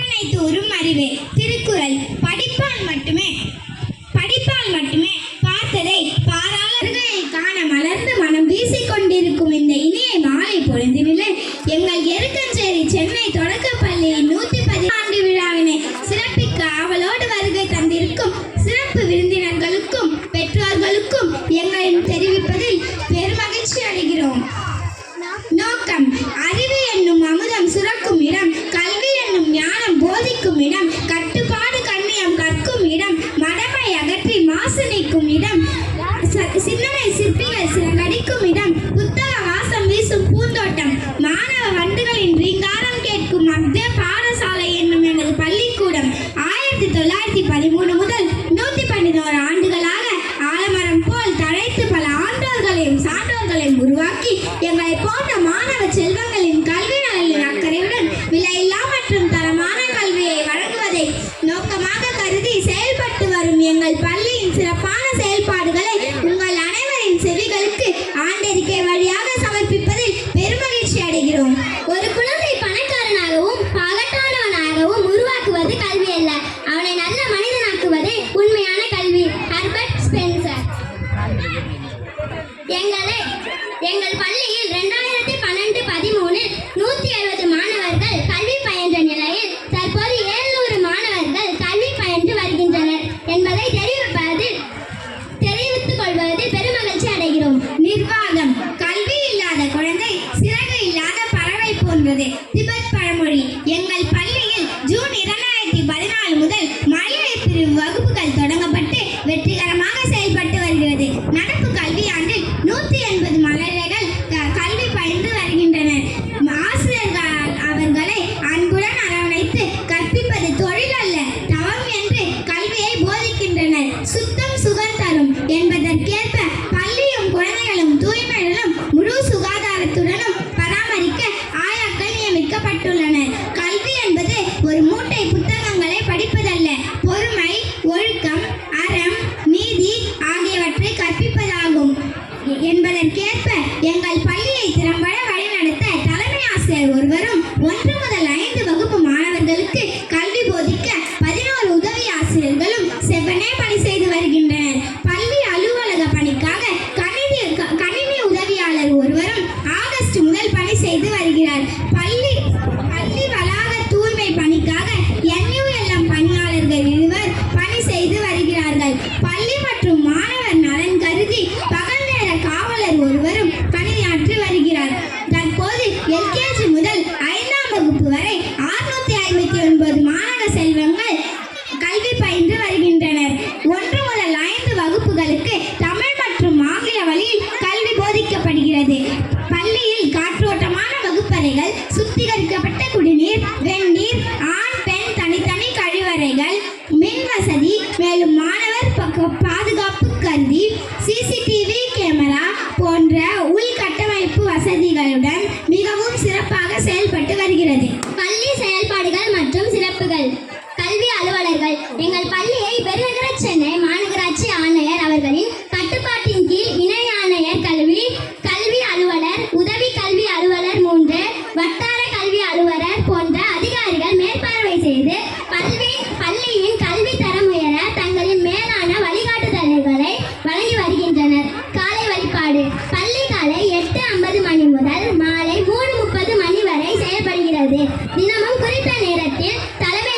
படிப்பினை தூறும் அறிவே. திருக்குறள். படிப்பால் மட்டுமே பார்த்ததை பாராளுகையை காண மலர்ந்து மனம் வீசிக்கொண்டிருக்கும் இந்த இனிய மாலை பொழுதினிலே எங்கள் எருக்கஞ்சேரி சென்னை தொடக்கப்பள்ளியின் 110 ஆண்டு விழாவினை சிறப்பிக்க ஆவலோடு வருகை தந்திருக்கும் சிறப்பு விருந்தினர்களுக்கும் பெற்றோர்களுக்கும் எங்களை தெரிவிப்பதில் பெருமகிழ்ச்சி அடைகிறோம். நோக்கம்: அறிவு என்னும் அமுதம் சுரக்கும் இடம், கல்வி என்னும் ஞானம் போதிக்கும் இடம், கட்டுப்பாடு கண்ணியம் கற்கும் இடம், மடமை அகற்றி மாசு நீக்கும் இடம், சிந்தனை சிற்பிகள் சிறகடிக்கும் இடம், புத்தக வாசம் வீசும் பூந்தோட்டம், மாணவ வண்டுகளின் ரீங்காரம் கேட்கும் மத்திய பாடசாலை என்னும் எனது பள்ளிக்கூடம் 1913 முதல் 111 ஆண்டுகளாக ஆலமரம் போல் தழைத்து பல ஆண்டோர்களையும் சான்றோர்களையும் உருவாக்கி எங்களை போன்ற மாணவ செல்வங்களின் கல்வி நலனில் அக்கறையுடன் விலையில்லா மற்றும் தரமான கல்வியை வழங்குவதை நோக்கமாக கருதி செயல்பட்டு வரும் எங்கள் பள்ளியின் சிறப்பான செயல்பாடுகளை உங்கள் அனைவரின் செவிகளுக்கு ஆண்டறிக்கை வழியாக சமர்ப்பிப்பதில் பெருமகிழ்ச்சி அடைகிறோம். ஒரு குழந்தை பணக்காரனாகவும் பகட்டானவனாகவும் உருவாக்குவது கல்வி அல்ல, அவனை நல்ல மனிதனாக்குவதே உண்மையான கல்வி. Herbert Spencer. எங்கள் பள்ளியில் 2012-13 170 மாணவர்கள் கல்வி பயின்ற நிலையில் தற்போது 700 மாணவர்கள் கல்வி பயின்று வருகின்றனர் என்பதை தெரிவித்துக் கொள்வதில் பெருமகிழ்ச்சி அடைகிறோம். நிர்வாகம். கல்வி இல்லாத குழந்தை சிறகு இல்லாத பறவை போன்றது. திபெத் பழமொழி. எங்கள் பள்ளியில் ஜூன் 2014 முதல் மழலை பிரிவு வகுப்புகள் தொடங்கப்பட்டு வெற்றிகரமாக செயல்பட்டு வருகிறது. நடப்பு கல்வியாண்டில் 180 மழலைகள் கல்வி பயின்று வருகின்றனர். ஆசிரியர்கள் அவர்களை அன்புடன் அரவணைத்து கற்பிப்பது தொழில் அல்ல, தவம் என்று கல்வியை போதிக்கின்றனர். சுத்தம் சுகம் தரும் என்பதற்கேற்ப பள்ளியும் குழந்தைகளும் தூய்மையுடனும் முழு சுகாதாரத்துடனும் பராமரிக்க ஆயாக்கள் நியமிக்கப்பட்டுள்ளனர். கல்வி என்பது ஒரு மூட்டை புத்தகங்களை படிப்பதல்ல, பொறுமை, ஒழுக்கம், அறம், நீதி ஆகியவற்றை கற்பிப்பதாகும் என்பதற்கேற்ப எங்கள் பள்ளியை திறம்பட வழிநடத்த தலைமை ஆசிரியர் ஒருவரும் 1 முதல் 5 வகுப்பு மாணவர்களுக்கு கல்வி போதிக்க 11 உதவி ஆசிரியர்களும் செவ்வனே பணி செய்து வருகின்றனர். பள்ளி அலுவலக பணிக்காக கணினி உதவியாளர் ஒருவரும் ஆகஸ்ட் முதல் பணி செய்து வருகிறார். பள்ளி வளாக தூய்மை பணிக்காக NULM பணியாளர்கள் 2 பணி செய்து வருகிறார்கள். பள்ளி மற்றும் மாணவர் நலன் கருதி பகல் நேர காவலர் ஒருவரும் பணியாற்றி வருகிறார். தற்போது LKG முதல் 5ஆம் வகுப்பு வரை 659 மாணவ செல்வங்கள் கல்வி பயின்று வருகின்றனர். 1 முதல் 5 வகுப்புகளுக்கு தமிழ் மற்றும் ஆங்கில வழியில் கல்வி போதிக்கப்படுகிறது. பள்ளியில் காற்றோட்டமான வகுப்பறைகள், சுத்திகரிக்கப்பட்ட குடிநீர், வெந்நீர், ஆண் பெண் தனித்தனி கழிவறைகள், மின் வசதி, மேலும் மாணவர் பாதுகாப்பு கருதி CCTV கேமரா போன்ற உள்கட்டமைப்பு வசதிகளுடன் மிகவும் சிறப்பாக செயல்பட்டு வருகிறது. பள்ளி செயல்பாடுகள் மற்றும் சிறப்புகள். கல்வி அலுவலர்கள். எங்கள் பள்ளியை பெருநகர சென்னை மாநகராட்சி ஆணையர் அவர்களின் கட்டுப்பாட்டின் கீழ் இணை ஆணையர் கல்வி அலுவலர், உதவி கல்வி அலுவலர் 3, வட்டார கல்வி அலுவலர் போன்ற அதிகாரிகள் மேற்பார்வை செய்து பள்ளியின் கல்வி தரம் உயர தங்களின் மேலான வழிகாட்டுதல்களை வழங்கி வருகின்றனர். காலை வழிபாடு. பள்ளி காலை 8:50 மணி முதல் மாலை 3:30 மணி வரை செயல்படுகிறது. தினமும் குறித்த நேரத்தில் தலைமை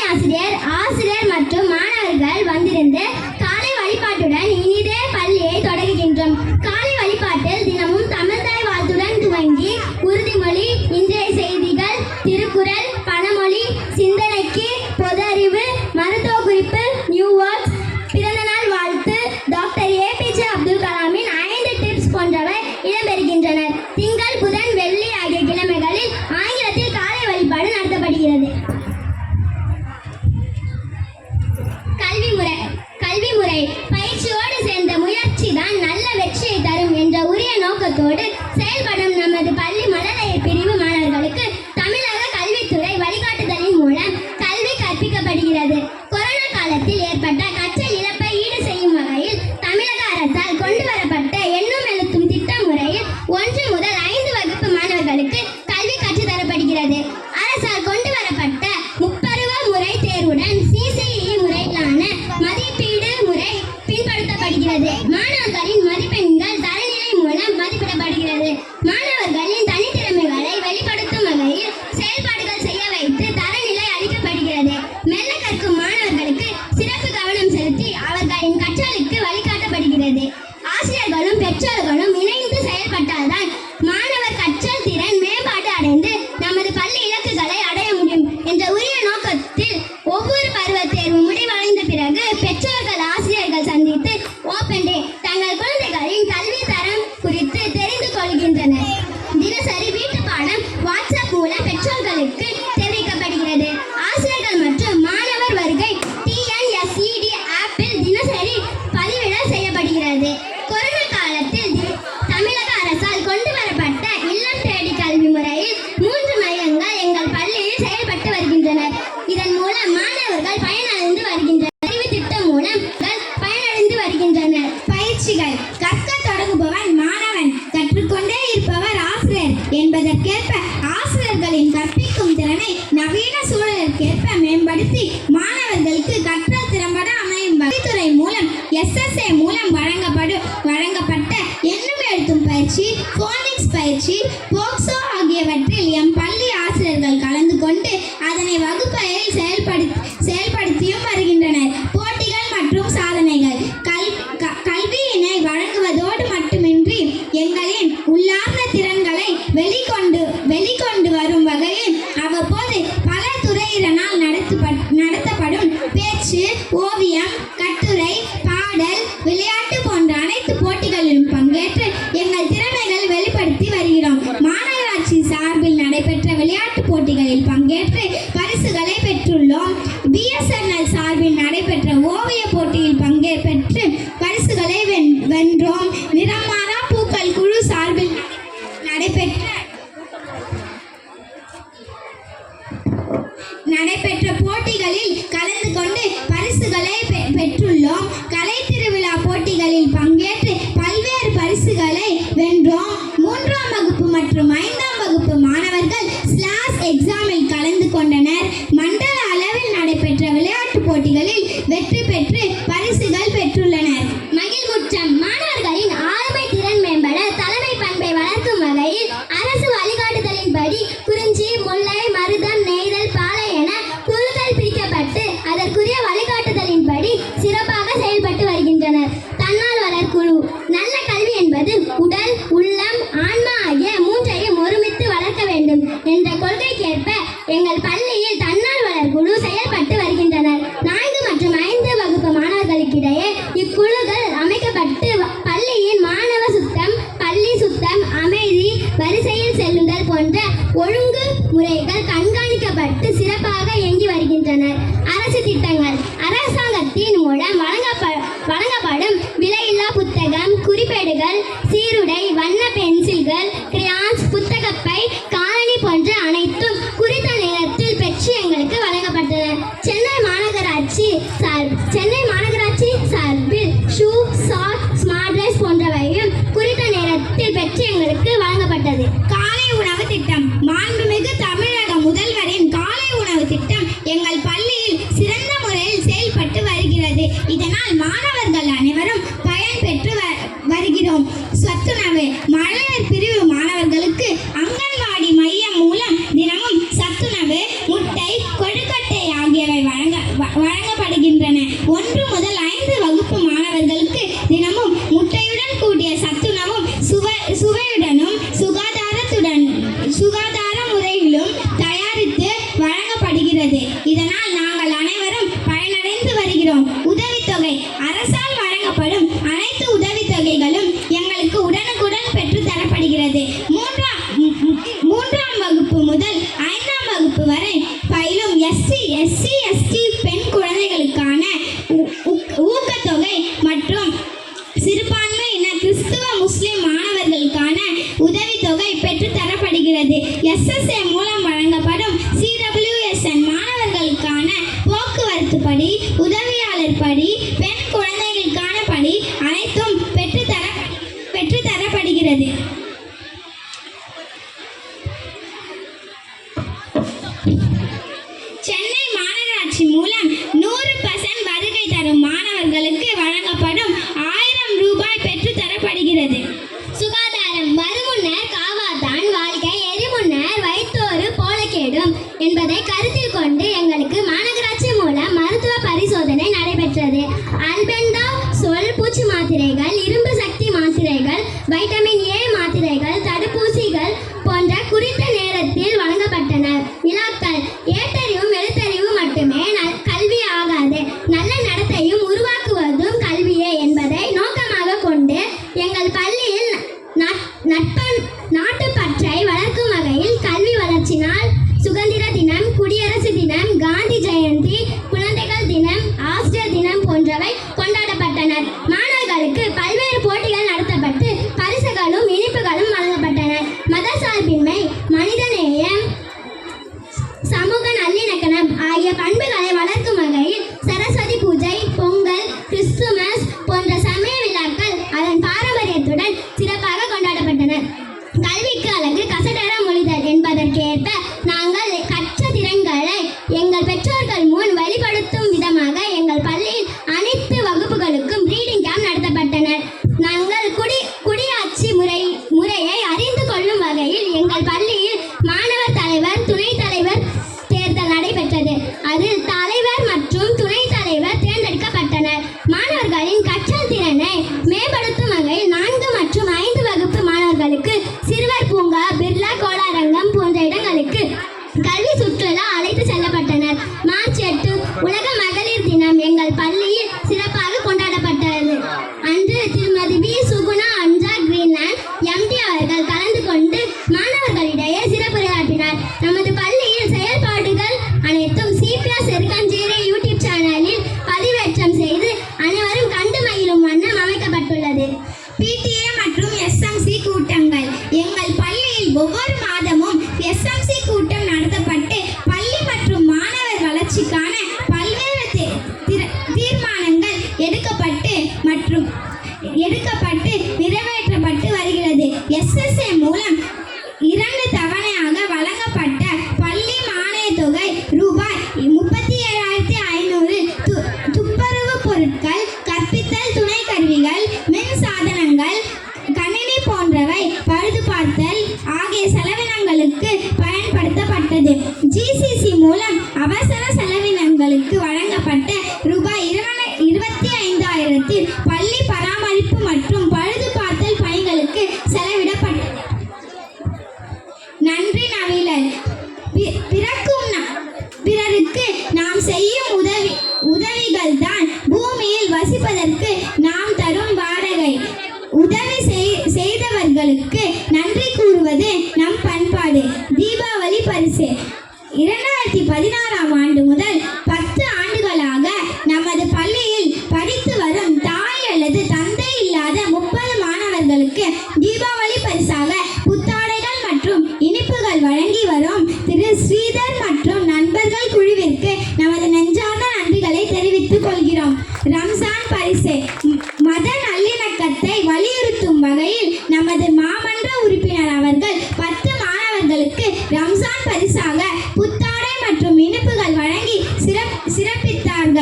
ஆசிரியர் மற்றும் மாணவர்கள் வந்திருந்து காலை வழிபாட்டுடன் இனிதே பள்ளியை தொடங்குகின்றோம். காலை வழிபாட்டில் தினமும் தமிழ்தாய் வாழ்த்துடன் துவங்கி உறுதிமொழி, இன்றைய செய்திகள், திருக்குறள், பழமொழி, சிந்தனைக்கு, பொது அறிவு, மருத்துவ குறிப்பு, நியூ வேர்ட்ஸ், பிறந்தநாள் வாழ்த்து, டாக்டர் APJ அப்துல் கலாமின் 5 டிப்ஸ் போன்றவை இடம்பெறுகின்றன. திங்கள், புதன், வெள்ளி ஆகிய கிழமைகளில் ஆங்கிலத்தில் காலை வழிபாடு நடத்தப்படுகிறது. கல்விமுறை. பயிற்சியோடு சேர்ந்த முயற்சி தான் நல்ல வெற்றியை தரும் என்ற உரிய நோக்கத்தோடு செயல்படும் நமது பள்ளி மழலை பிரிவு மாணவர்களுக்கு தமிழக கல்வித்துறை வழிகாட்டுதலின் மூலம் கல்வி கற்பிக்கப்படுகிறது. கொரோனா காலத்தில் ஏற்பட்ட கற்றல் இழப்பை ஈடு செய்யும் வகையில் தமிழக அரசால் கொண்டு வரப்பட்ட எண்ணும் எழுத்தும் திட்ட முறையில் 1 முதல் 5 வகுப்பு மாணவர்களுக்கு கல்வி கற்றுத்தரப்படுகிறது. அரசால் கொண்டு வரப்பட்ட முப்பருவ முறை நோக்கத்தில் ஒவ்வொரு பருவ தேர்வு முடிவடைந்த பிறகு பெற்றோர்கள் ஆசிரியர்கள் சந்தித்து ஓபன் டே தங்கள் குழந்தைகளின் கல்வி தரம் குறித்து தெரிந்து கொள்கின்றனர். தினசரி வீட்டு பாடம் வாட்ஸ்அப் மூலம் பெற்றோர்களுக்கு தெரிவிக்கப்படுகிறது. ஆசிரியர்கள் மற்றும் மாணவர் வருகை TNSED ஆப்பில் தினசரி பதிவிடல் செய்யப்படுகிறது. கொரோனா காலத்தில் தமிழக அரசால் கொண்டு வரப்பட்ட இல்லம் தேடி கல்வி முறையில் 3 மையங்கள் எங்கள் பள்ளியில் செயல்பட்டு வருகின்றனர். இதன் மூலம் மாணவர்கள் பயனடைந்து வருகின்றனர். அறிவு திட்டம் மூலம் பயனடைந்து வருகின்றனர். பயிற்சிகள் கற்க தொடங்குபவன் மாணவன், கற்றுக்கொண்டே இருப்பவர் ஆசிரியர் என்பதற்கேற்ப ஆசிரியர்களின் கற்பிக்கும் திறனை நவீன சூழலுக்கேற்ப மேம்படுத்தி மாணவர்களுக்கு கற்றல் திறம்பட அமையும் வகைத்துறை மூலம் SSA மூலம் வழங்கப்பட்ட எண்ணும் எழுத்தும் பயிற்சி, போனிக்ஸ் பயிற்சி, போக்சோ ஆகியவற்றில் எம் பள்ளி ஆசிரியர்கள் கலந்து கொண்டு அதனை வகுப்பறையில் செயல்படுத்தியும் வருகின்றனர். போட்டிகள் மற்றும் சாதனைகள் கல்வியினை வழங்குவதோடு மட்டுமின்றி எங்களின் உள்ளார்ந்த திறன்களை வெளிக்கொண்டு வரும் வகையில் அவ்வப்போது பல துறையினரால் நடத்தப்படும் பேச்சு, ஓவியம், கட்டுரை, பாடல், விளையாட்டு போன்ற அனைத்து போட்டிகளிலும் பங்கேற்று எங்கள் திறமைகள் வெளிப்படுத்தி வருகிறோம். மாநகராட்சி சார்பில் நடைபெற்ற விளையாட்டு போட்டிகளில் பங்கேற்று பரிசுகளை பெற்றுள்ளோம். BSNL சார்பில் நடைபெற்ற ஓவிய போட்டியில் பங்கேற்று பரிசுகளை வென்றோம். நிறமாறா பூக்கள் குழு சார்பில் நடைபெற்ற போட்டிகளில் கலந்து கொண்டு பரிசுகளை பெற்றுள்ளோம். கலை திருவிழா போட்டிகளில் பங்கேற்று பல்வேறு பரிசுகளை வென்றோம். 3ஆம் வகுப்பு மற்றும் 5ஆம் வகுப்பு மாணவர்கள் ஸ்லாஷ் எக்ஸாமில் கலந்து கொண்டனர். மண்டல அளவில் நடைபெற்ற விளையாட்டு போட்டிகளில் வெற்றி பெற்று பரிசுகள் பெற்றுள்ளனர். மகிழ்வுற்றம் மாணவர்களின் ஆளுமை திறன் மேம்பட தலைமை பண்பை வளர்க்கும் வகையில் அரசு வழிகாட்டுதலின்படி குறிஞ்சி, முல்லை, மருதம், நெய்தல், பாலை என குழுக்கள் பிரிக்கப்பட்டு அதற்குரிய வழிகாட்டுதலின்படி சிறப்பாக செயல்பட்டு வருகின்றனர். தன்னார்வலர் குழு நல்ல கல்வி என்பது உடல், உள்ளம், ஆன்மா ஆகிய 3ஐயும் ஒருமித்து வளர்க்க வேண்டும் என்ற கொள்கைக்கேற்ப எங்கள் பள்ளியில் தன்னார்வலர் குழு செயல்பட்டு வருகின்றனர். 4 மற்றும் 5 வகுப்பு மாணவர்களுக்கிடையே இக்குழுக்கள் அமைக்கப்பட்டு பள்ளியின் மாணவ சுத்தம், பள்ளி சுத்தம், அமைதி, வரிசையில் செல்லுதல் போன்ற ஒழுங்கு முறைகள் கண்காணிக்கப்பட்டு சிறப்பாக இயங்கி வருகின்றனர். அரசு திட்டங்கள் அரசாங்கத்தின் மூலம் வழங்கப்படும் விலையில்லா புத்தகம், குறிப்பேடுகள், சீருடை, வண்ண பென்சில்கள், கிரையான்ஸ், புத்தகப்பை, காலணி போன்ற அனைத்தும் குறித்த நேரத்தில் பெற்று எங்களுக்கு வழங்கப்பட்டன. சென்னை மாநகராட்சி சார்பில் ஷூ, சாக், ஸ்மார்ட் ட்ரெஸ் போன்றவையும் குறித்த நேரத்தில் பெற்று எங்களுக்கு வழங்கப்பட்டது. காலை உணவு திட்டம் மாண்புமிகு தமிழக முதல்வரின் காலை உணவு திட்டம் எங்கள் பள்ளியில் சிறந்த முறையில் செயல்பட்டு வருகிறது. இதனால் மாணவர்கள் அனைவரும் பயன் பெற்று வருகிறோம். சத்துணவு மழலையர் பிரிவு மாணவர்களுக்கு அங்கன்வாடி மையம் மூலம் தினமும் சத்துணவு, முட்டை, கொழுக்கட்டை ஆகியவை வழங்கப்படுகின்றன. 1 முதல் 5 வகுப்பு மாணவர்களுக்கு தினமும் முட்டையுடன் கூடிய சத்துணவும் சுவையுடனும் சுகாதார முறையிலும் தயாரித்து வழங்கப்படுகிறது. இதனால் நாங்கள் அனைவரும் பயனடைந்து வருகிறோம். உதவித்தொகை அரசால் வழங்கப்படும் அனைத்து உதவித்தொகைகளும் எங்களுக்கு உடனுக்குடன் பெற்று தரப்படுகிறது. 3ஆம் வகுப்பு முதல் 5ஆம் வகுப்பு வரை பயிலும் SC/ST பெண் குழந்தைகளுக்கான ஊக்கத்தொகை மற்றும் சிறுபான்மையின கிறிஸ்துவ முஸ்லிம் மாணவர்களுக்கான உதவித்தொகை பெற்று தரப்படுகிறது. SSA மூலம் வழங்கப்படும் CWSN மாணவர்களுக்கான போக்குவரத்து படி, உதவியாளர் படி, பெண் குழந்தைகளுக்கான படி அனைத்தும் பெற்று தரப்படுகிறது. சென்னை மாநகராட்சி மூலம் 100% வருகை தரும் மாணவர்களுக்கு வழங்கப்படும் 1000 ரூபாய் பெற்று தரப்படுகிறது. சுகாதாரம் வருமுன்னர் காவாதான் வாழ்க்கை, எரிமுன்னர் வைத்தோர்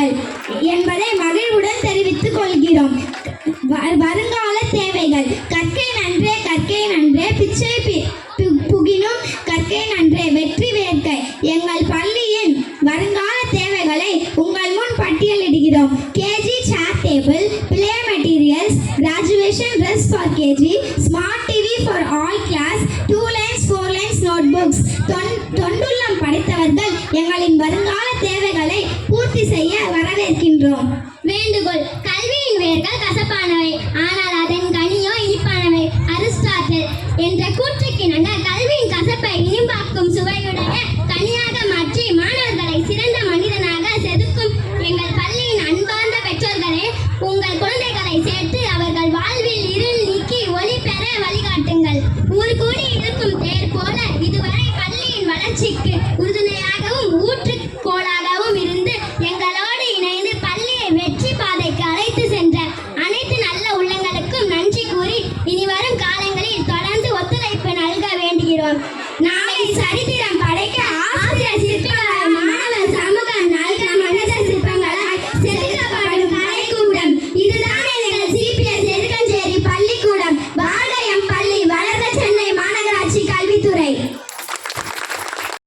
வருகிறார்கள் என்பதை மகிழ்வுடன் தெரிவித்துக் கொள்கிறோம். வருங்கால தேவைகள்: கற்கை நன்றே பிச்சை புகினும் கற்கை நன்றே வெற்றி வேர்க்கை. எங்கள் பள்ளியின் வருங்கால தேவைகளை உங்கள் முன் பட்டியலிடுகிறோம். KG chair table, play materials, graduation dress for KG, smart TV for all class, 2 lines 4 lines notebooks. தொண்டுள்ளம் படைத்தவர்கள் எங்களின் வருங்கால தேவைகளை பூர்த்தி செய்ய வரவேற்கின்றோம். வேண்டுகோள்: கல்வியின் வேர்கள் கசப்பானவை, ஆனால்